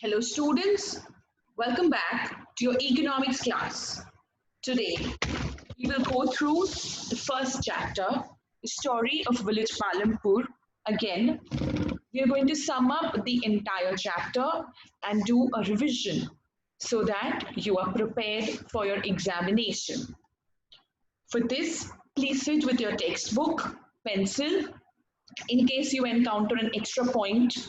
Hello students, welcome back to your economics class. Today we will go through the first chapter, the story of village Palampur. Again, we are going to sum up the entire chapter and do a revision so that you are prepared for your examination. For this, please sit with your textbook, pencil. In case you encounter an extra point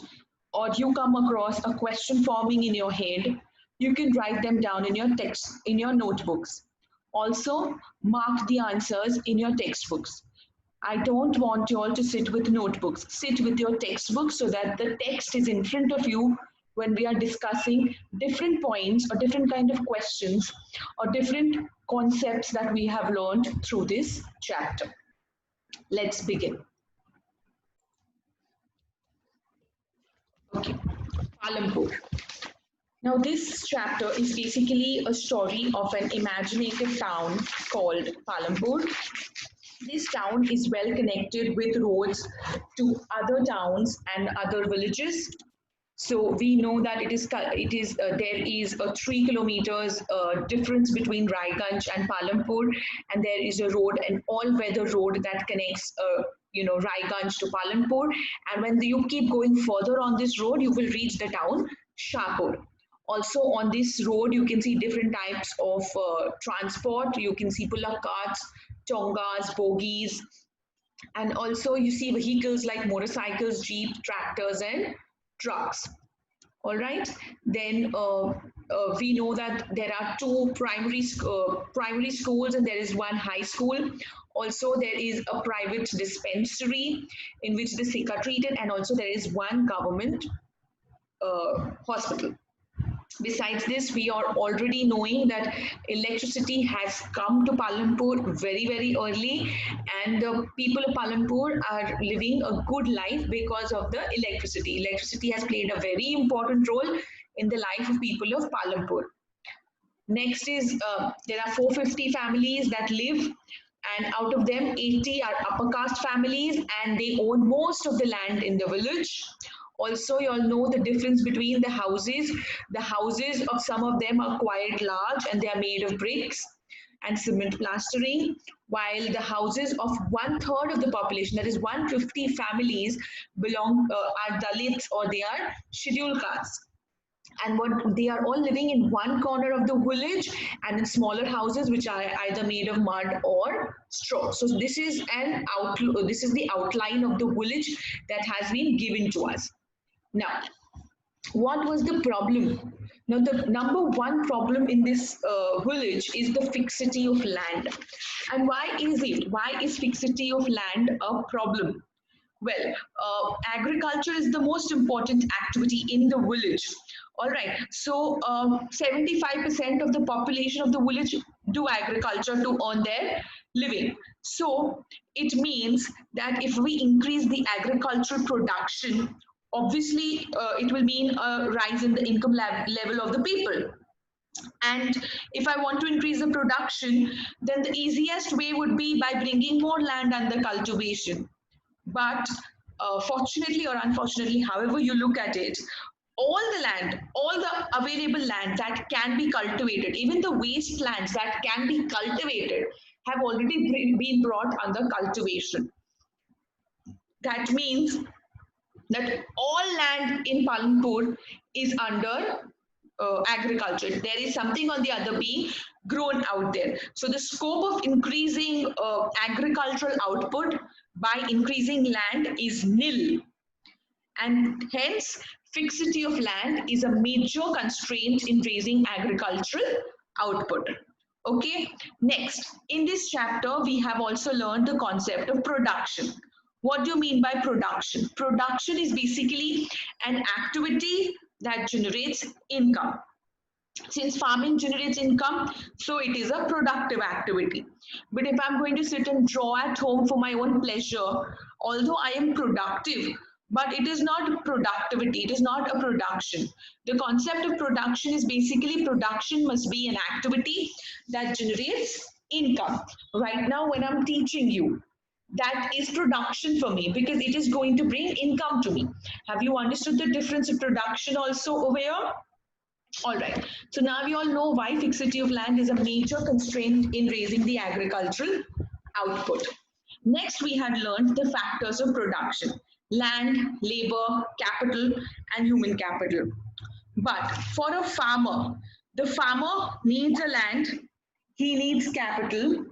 or you come across a question forming in your head, you can write them down in your text in your notebooks. Also, mark the answers in your textbooks. I don't want you all to sit with notebooks. Sit with your textbooks so that the text is in front of you when we are discussing different points or different kind of questions or different concepts that we have learned through this chapter. Let's begin. Okay, Palampur. Now, this chapter is basically a story of an imaginative town called Palampur. This town is well connected with roads to other towns and other villages. So we know that there is a 3 kilometers difference between Raiganj and Palampur, and there is a road, an all-weather road that connects Raiganj to Palampur. And when you keep going further on this road, you will reach the town Shahpur. Also on this road, you can see different types of transport. You can see pullak carts, tongas, bogies, and also you see vehicles like motorcycles, jeep, tractors, and trucks. All right. Then we know that there are two primary schools and there is one high school. Also, there is a private dispensary in which the sick are treated, and also there is one government hospital. Besides this, we are already knowing that electricity has come to Palampur very, very early, and the people of Palampur are living a good life because of the electricity. Electricity has played a very important role in the life of people of Palampur. Next is there are 450 families that live, and out of them 80 are upper caste families, and they own most of the land in the village. Also, you all know the difference between the houses. The houses of some of them are quite large and they are made of bricks and cement plastering, while the houses of 1/3 of the population, that is 150 families, are Dalits or they are scheduled castes. And what they are all living in one corner of the village and in smaller houses which are either made of mud or straw. So this is this is the outline of the village that has been given to us. Now, what was the problem? Now, the number one problem in this village is the fixity of land. And why is it? Why is fixity of land a problem? Well, agriculture is the most important activity in the village. All right. So, 75% of the population of the village do agriculture to earn their living. So, it means that if we increase the agricultural production, obviously it will mean a rise in the income level of the people. And if I want to increase the production, then the easiest way would be by bringing more land under cultivation. But fortunately or unfortunately, however you look at it, all the land, all the available land that can be cultivated, even the wastelands that can be cultivated, have already been brought under cultivation. That means that all land in Palampur is under agriculture. There is something on the other being grown out there. So the scope of increasing agricultural output by increasing land is nil. And hence, fixity of land is a major constraint in raising agricultural output. Okay, next, in this chapter, we have also learned the concept of production. What do you mean by production? Production is basically an activity that generates income. Since farming generates income, so it is a productive activity. But if I'm going to sit and draw at home for my own pleasure, although I am productive, but it is not productivity, it is not a production. The concept of production is basically production must be an activity that generates income. Right now, when I'm teaching you, that is production for me because it is going to bring income to me. Have you understood the difference of production also over here? All right. So now we all know why fixity of land is a major constraint in raising the agricultural output. Next, we had learned the factors of production: land, labor, capital, and human capital. But for a farmer, the farmer needs a land, he needs capital,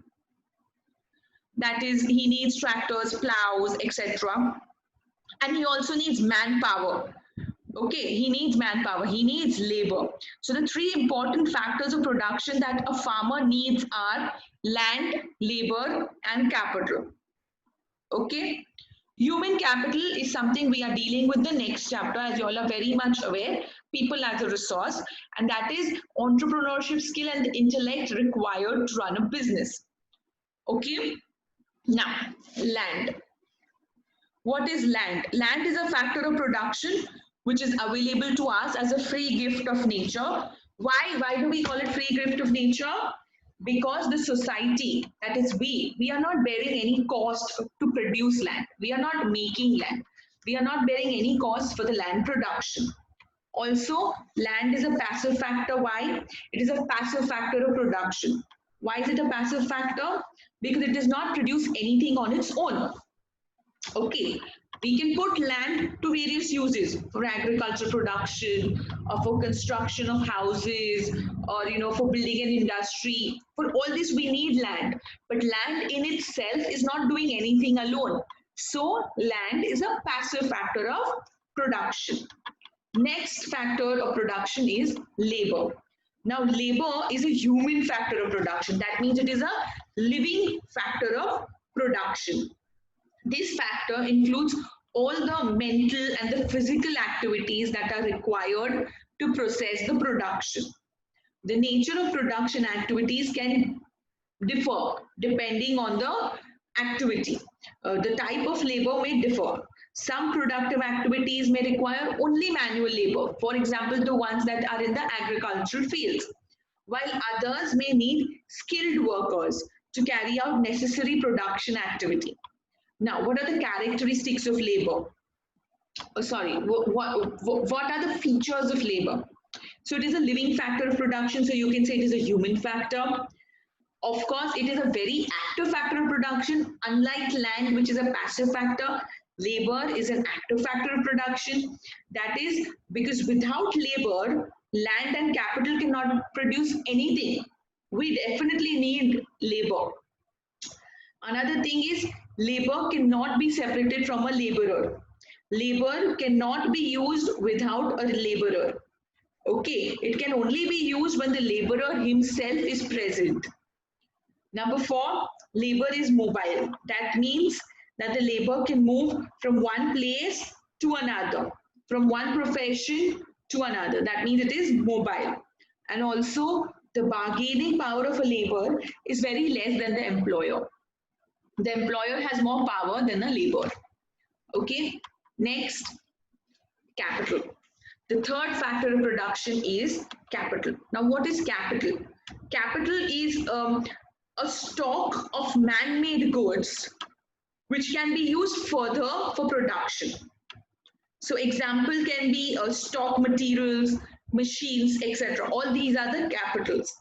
that is, he needs tractors, plows, etc. And he also needs manpower. Okay, he needs manpower, he needs labor. So the three important factors of production that a farmer needs are land, labor, and capital. Okay, human capital is something we are dealing with the next chapter, as you all are very much aware. People as a resource, and that is entrepreneurship skill and the intellect required to run a business. Okay, now land. What is land? Land is a factor of production which is available to us as a free gift of nature. Why do we call it free gift of nature? Because the society, that is we are not bearing any cost to produce land. We are not making land. We are not bearing any cost for the land production. Also, land is a passive factor. Why? It is a passive factor of production. Why is it a passive factor? Because it does not produce anything on its own. Okay, we can put land to various uses for agriculture production or for construction of houses or for building an industry. For all this we need land, but land in itself is not doing anything alone. So land is a passive factor of production. Next factor of production is labor. Now labor is a human factor of production. That means it is a living factor of production. This factor includes all the mental and the physical activities that are required to process the production. The nature of production activities can differ depending on the activity. The type of labor may differ. Some productive activities may require only manual labor, for example, the ones that are in the agricultural fields, while others may need skilled workers to carry out necessary production activity. Now, what are the characteristics of labor? What are the features of labor? So it is a living factor of production, so you can say it is a human factor. Of course, it is a very active factor of production. Unlike land, which is a passive factor, labor is an active factor of production. That is because without labor, land and capital cannot produce anything. We definitely need labor. Another thing is labor cannot be separated from a laborer. Labor cannot be used without a laborer. Okay, it can only be used when the laborer himself is present. Number 4, labor is mobile. That means that the labor can move from one place to another, from one profession to another. That means it is mobile. And also the bargaining power of a labor is very less than the employer. The employer has more power than a labor. Okay, next, capital. The third factor of production is capital. Now, what is capital? Capital is a stock of man-made goods which can be used further for production. So example can be stock materials, machines, etc. All these are the capitals.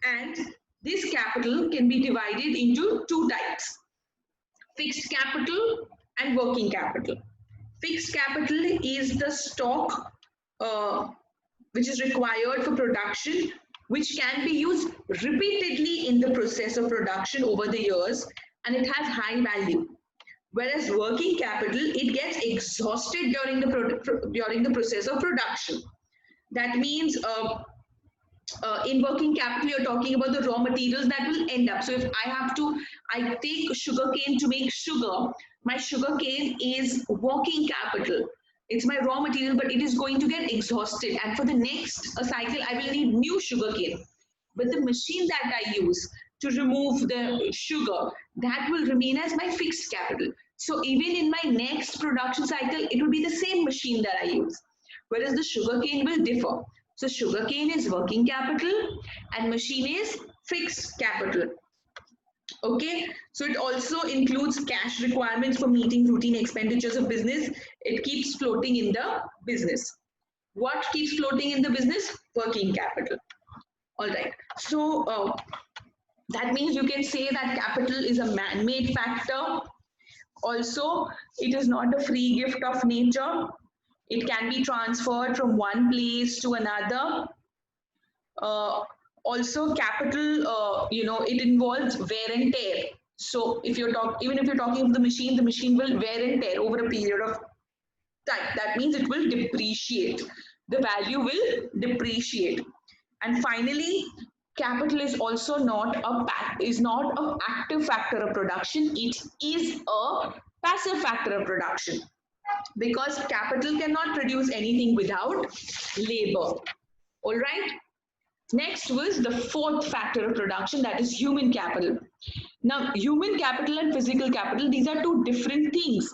And this capital can be divided into two types: fixed capital and working capital. Fixed capital is the stock which is required for production, which can be used repeatedly in the process of production over the years, and it has high value. Whereas working capital, it gets exhausted during the process of production. That means in working capital, you're talking about the raw materials that will end up. So if I take sugarcane to make sugar, my sugarcane is working capital. It's my raw material, but it is going to get exhausted. And for the next cycle, I will need new sugarcane. But the machine that I use to remove the sugar, that will remain as my fixed capital. So even in my next production cycle, it will be the same machine that I use. Whereas the sugarcane will differ. So sugarcane is working capital and machine is fixed capital. Okay, so it also includes cash requirements for meeting routine expenditures of business. It keeps floating in the business. What keeps floating in the business? Working capital. All right. So that means you can say that capital is a man-made factor. Also, it is not a free gift of nature. It can be transferred from one place to another. uh, Also capital, it involves wear and tear. So if you're even if you're talking of the machine will wear and tear over a period of time. That means it will depreciate, the value will depreciate. And finally, capital is also not a active factor of production, it is a passive factor of production, because capital cannot produce anything without labor. All right. Next was the fourth factor of production, that is human capital. Now, human capital and physical capital, these are two different things.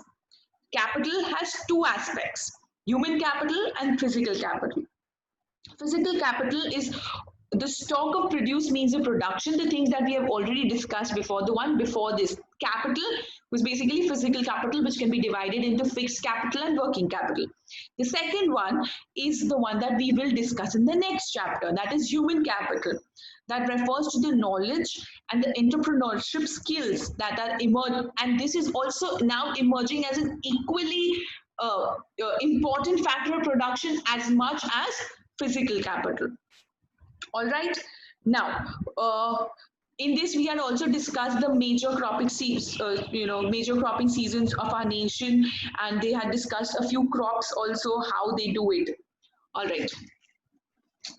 Capital has two aspects, human capital and physical capital. Physical capital is the stock of produce means of production, the things that we have already discussed before. The one before this, capital, was basically physical capital, which can be divided into fixed capital and working capital. The second one is the one that we will discuss in the next chapter, that is human capital, that refers to the knowledge and the entrepreneurship skills that are emerged, and this is also now emerging as an equally important factor of production as much as physical capital. All right. Now, in this we had also discussed the major cropping seasons of our nation, and they had discussed a few crops also, how they do it. All right.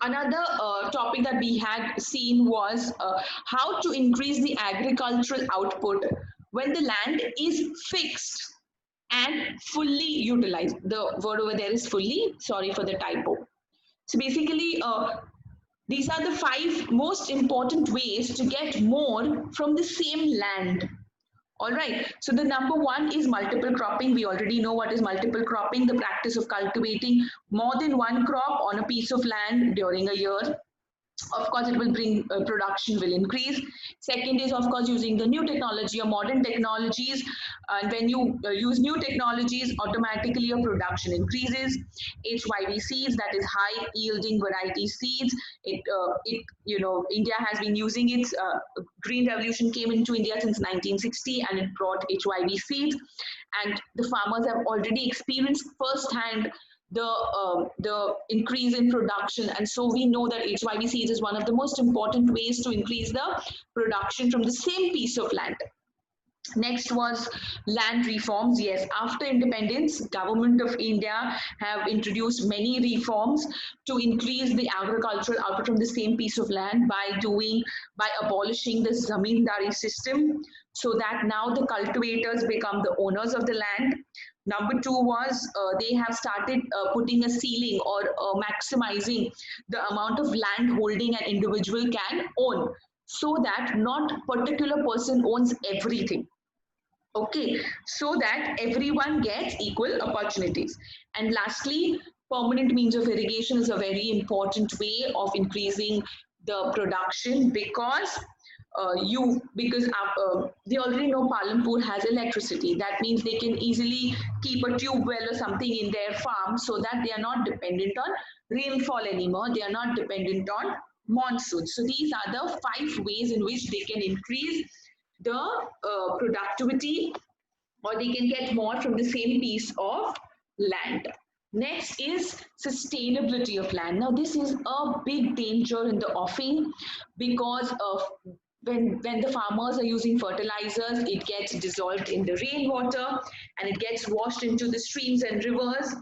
Another topic that we had seen was how to increase the agricultural output when the land is fixed and fully utilized. The word over there is fully, sorry for the typo. So basically, these are the five most important ways to get more from the same land. All right. So the number one is multiple cropping. We already know what is multiple cropping, the practice of cultivating more than one crop on a piece of land during a year. Of course, it will bring production will increase. Second is, of course, using the new technology or modern technologies, and when you use new technologies, automatically your production increases. HYV seeds, that is high yielding variety seeds. India has been using it. Green revolution came into India since 1960, and it brought HYV seeds, and the farmers have already experienced firsthand the increase in production, and so we know that HYV seeds is one of the most important ways to increase the production from the same piece of land. Next was land reforms. Yes, after independence, government of India have introduced many reforms to increase the agricultural output from the same piece of land by abolishing the zamindari system, so that now the cultivators become the owners of the land. Number two was they have started putting a ceiling or maximizing the amount of land holding an individual can own, so that not particular person owns everything. Okay, so that everyone gets equal opportunities. And lastly, permanent means of irrigation is a very important way of increasing the production, because they already know Palanpur has electricity. That means they can easily keep a tube well or something in their farm, so that they are not dependent on rainfall anymore. They are not dependent on monsoon. So these are the five ways in which they can increase the productivity, or they can get more from the same piece of land. Next is sustainability of land. Now, this is a big danger in the offing, because of when the farmers are using fertilizers, it gets dissolved in the rainwater and it gets washed into the streams and rivers.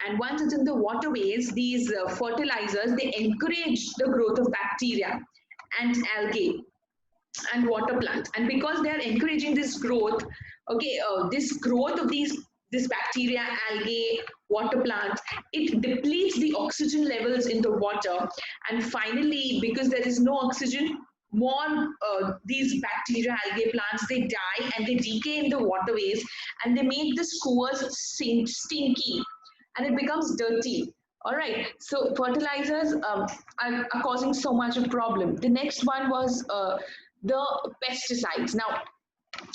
And once it's in the waterways, these fertilizers, they encourage the growth of bacteria and algae and water plants, and because they are encouraging this growth, okay, this growth of this bacteria, algae, water plants, it depletes the oxygen levels in the water, and finally, because there is no oxygen, more these bacteria, algae, plants, they die and they decay in the waterways, and they make the sewers stinky, and it becomes dirty. All right, so fertilizers are causing so much of problem. The next one was the pesticides. Now,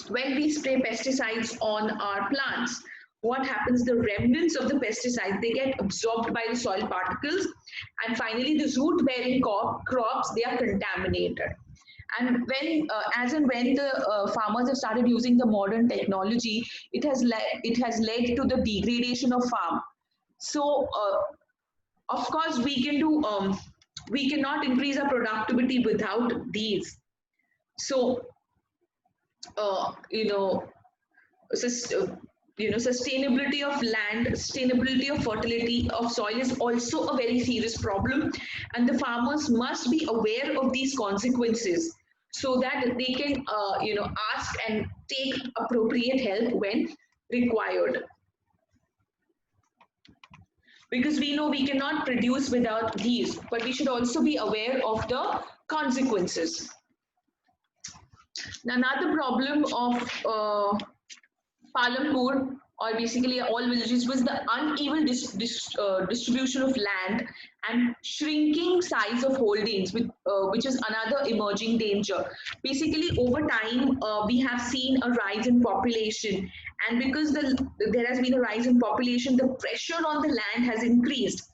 when we spray pesticides on our plants, what happens? The remnants of the pesticides, they get absorbed by the soil particles, and finally the root bearing crops, they are contaminated. And when as and when the farmers have started using the modern technology, it has led to the degradation of farm. So of course we cannot increase our productivity without these. So uh, you know sus- uh, sustainability of land, sustainability of fertility of soil is also a very serious problem, and the farmers must be aware of these consequences so that they can ask and take appropriate help when required, because we know we cannot produce without these, but we should also be aware of the consequences. Now, another problem of Palampur, or basically all villages, was the uneven distribution of land and shrinking size of holdings, which is another emerging danger. Basically, over time, we have seen a rise in population, and because there has been a rise in population, the pressure on the land has increased,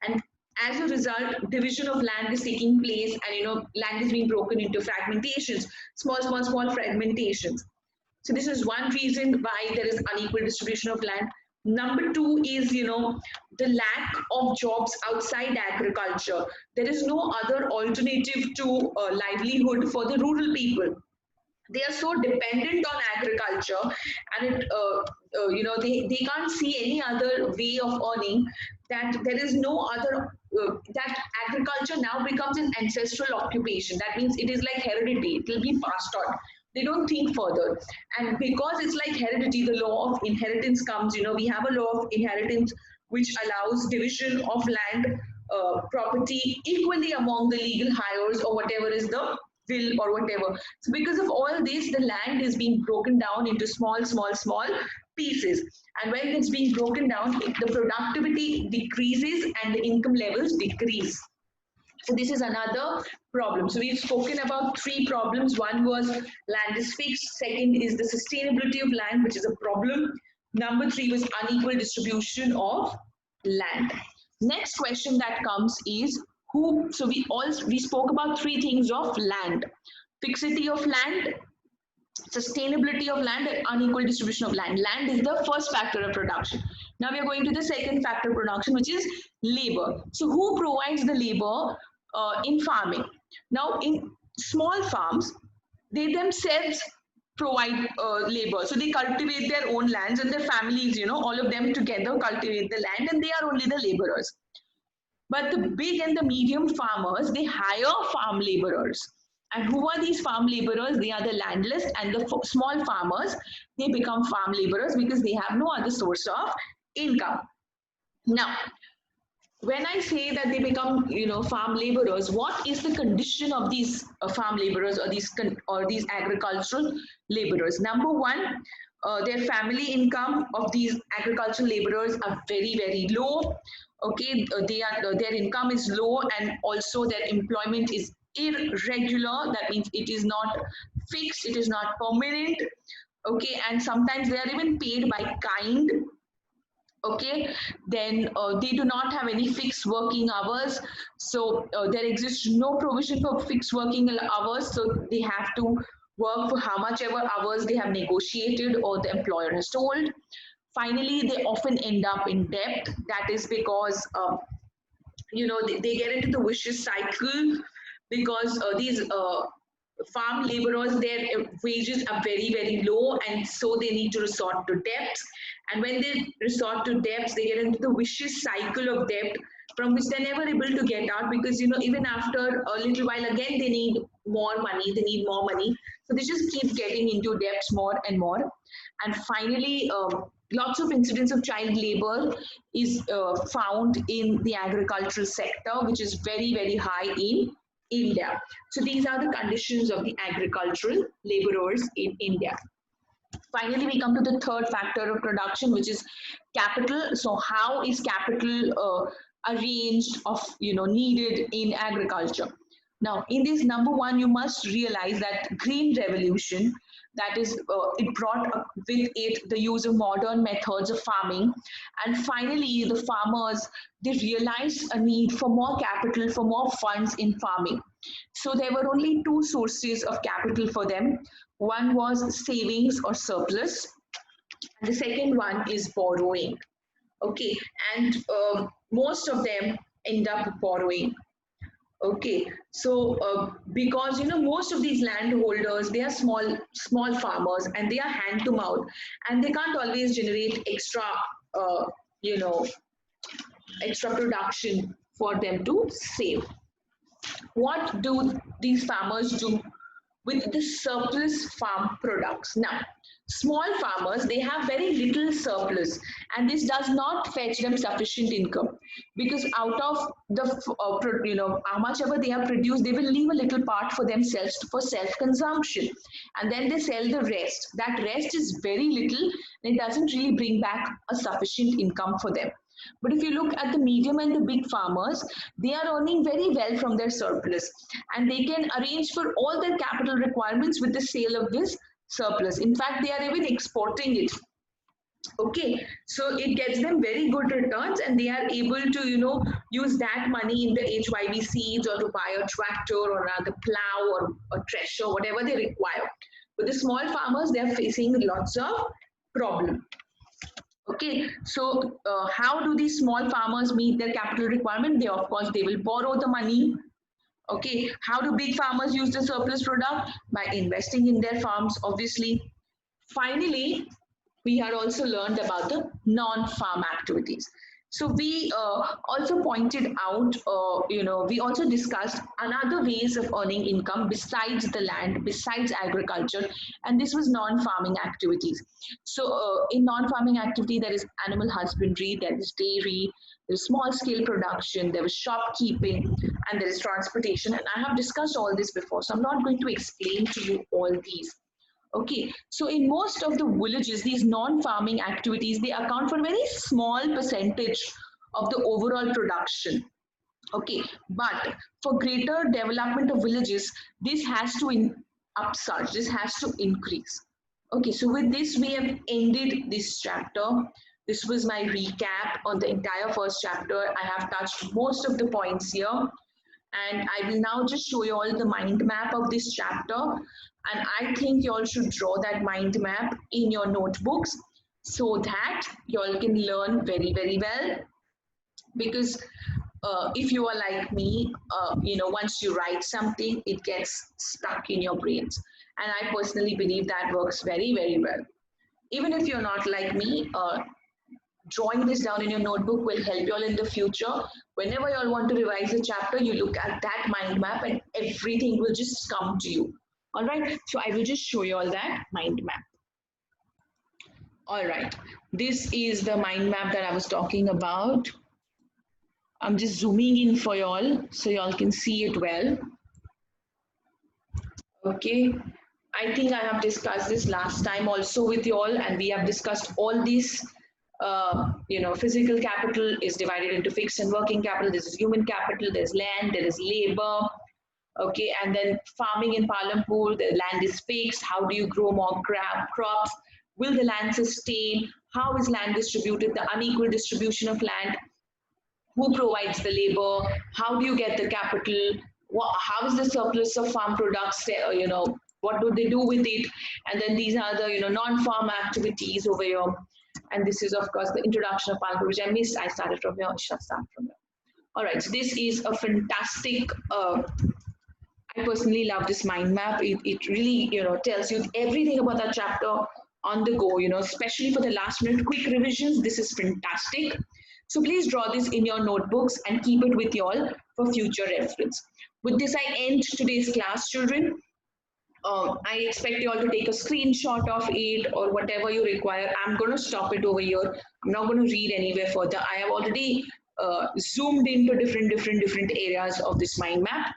and as a result, division of land is taking place, and land is being broken into fragmentations, small fragmentations. So this is one reason why there is unequal distribution of land. Number two is, the lack of jobs outside agriculture. There is no other alternative to livelihood for the rural people. They are so dependent on agriculture, and they can't see any other way of earning, that there is no other that agriculture now becomes an ancestral occupation. That means it is like heredity, it will be passed on. They don't think further, and because it's like heredity, the law of inheritance comes. We have a law of inheritance which allows division of land property equally among the legal heirs, or whatever is the will or whatever. So because of all this, the land is being broken down into small pieces. And when it's being broken down, the productivity decreases and the income levels decrease. So this is another problem. So we've spoken about three problems. One was land is fixed. Second is the sustainability of land, which is a problem. Number three was unequal distribution of land. Next question that comes is who, so we spoke about three things of land: fixity of land, sustainability of land, and unequal distribution of land. Land is the first factor of production. Now we are going to the second factor of production, which is labor. So who provides the labor in farming? Now in small farms, they themselves provide labor. So they cultivate their own lands, and their families, all of them together cultivate the land, and they are only the laborers. But the big and the medium farmers, they hire farm laborers. And who are these farm laborers? They are the landless, and the small farmers, they become farm laborers because they have no other source of income. Now, when I say that they become, farm laborers, what is the condition of these farm laborers, or these agricultural laborers? Number one, their family income of these agricultural laborers are very low. Okay, their income is low, and also their employment is irregular. That means it is not fixed, it is not permanent. Okay, and sometimes they are even paid by kind. Okay, then they do not have any fixed working hours. So there exists no provision for fixed working hours, so they have to work for how much ever hours they have negotiated or the employer has told. Finally, they often end up in debt. That is because they get into the vicious cycle, because these farm laborers, their wages are very low, and so they need to resort to debts. And when they resort to debts, they get into the vicious cycle of debt, from which they're never able to get out, because even after a little while, again they need more money, they need more money, so they just keep getting into debts more and more. And finally, lots of incidents of child labor is found in the agricultural sector, which is very high in India. So these are the conditions of the agricultural laborers in India. Finally, we come to the third factor of production, which is capital. So how is capital arranged of needed in agriculture? Now, in this number one, you must realize that green revolution, that is, it brought with it the use of modern methods of farming, and finally, the farmers, they realized a need for more capital, for more funds in farming. So there were only two sources of capital for them. One was savings or surplus, and the second one is borrowing. Okay, and most of them end up borrowing. Okay, so because most of these landholders, they are small farmers and they are hand to mouth, and they can't always generate uh, you know extra production for them to save. What do these farmers do with the surplus farm products? Now, small farmers, they have very little surplus, and this does not fetch them sufficient income, because out of the how much ever they have produced, they will leave a little part for themselves for self consumption, and then they sell the rest. That rest is very little, and it doesn't really bring back a sufficient income for them. But if you look at the medium and the big farmers, they are earning very well from their surplus, and they can arrange for all their capital requirements with the sale of this surplus. In fact, they are even exporting it. Okay, so it gets them very good returns, and they are able to use that money in the HYV seeds, or to buy a tractor or another plow or a thresher, whatever they require. But the small farmers, they are facing lots of problem. Okay, so how do these small farmers meet their capital requirement? They, of course, they will borrow the money. Okay, how do big farmers use the surplus product? By investing in their farms, obviously. Finally, we had also learned about the non-farm activities. So we also pointed out, we also discussed another ways of earning income besides the land, besides agriculture, and this was non-farming activities. So in non-farming activity, there is animal husbandry, there is dairy, there is small-scale production, there is shopkeeping, and there is transportation. And I have discussed all this before, so I'm not going to explain to you all these. Okay, so in most of the villages, these non-farming activities, they account for a very small percentage of the overall production. Okay, but for greater development of villages, this has to upsurge, this has to increase. Okay, so with this, we have ended this chapter. This was my recap on the entire first chapter. I have touched most of the points here, and I will now just show you all the mind map of this chapter. And I think you all should draw that mind map in your notebooks, so that you all can learn very, very well. Because if you are like me, once you write something, it gets stuck in your brains. And I personally believe that works very, very well. Even if you're not like me, drawing this down in your notebook will help you all in the future. Whenever you all want to revise a chapter, you look at that mind map and everything will just come to you. All right, so I will just show you all that mind map. All right, this is the mind map that I was talking about. I'm just zooming in for y'all so y'all can see it well. Okay, I think I have discussed this last time also with you all, and we have discussed all these. Physical capital is divided into fixed and working capital. This is human capital, there's land, there is labor. Okay, and then farming in Palampur, the land is fixed. How do you grow more crops? Will the land sustain? How is land distributed? The unequal distribution of land. Who provides the labor? How do you get the capital? How is the surplus of farm products? What do they do with it? And then these are the non-farm activities over here. And this is, of course, the introduction of Palampur, which I missed. I started from here. I shall start from here. All right, so this is a fantastic. I personally love this mind map. It really tells you everything about that chapter on the go. Especially for the last minute quick revisions. This is fantastic. So please draw this in your notebooks and keep it with you all for future reference. With this, I end today's class, children. I expect you all to take a screenshot of it or whatever you require. I'm going to stop it over here. I'm not going to read anywhere further. I have already zoomed into different areas of this mind map.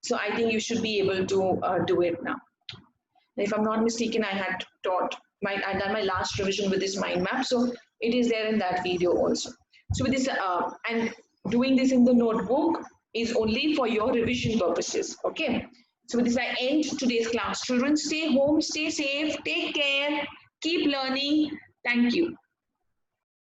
So I think you should be able to do it now. If I'm not mistaken, I had I done my last revision with this mind map. So it is there in that video also. So with this, and doing this in the notebook, is only for your revision purposes. Okay. So with this, I end today's class. Children, stay home, stay safe, take care, keep learning. Thank you.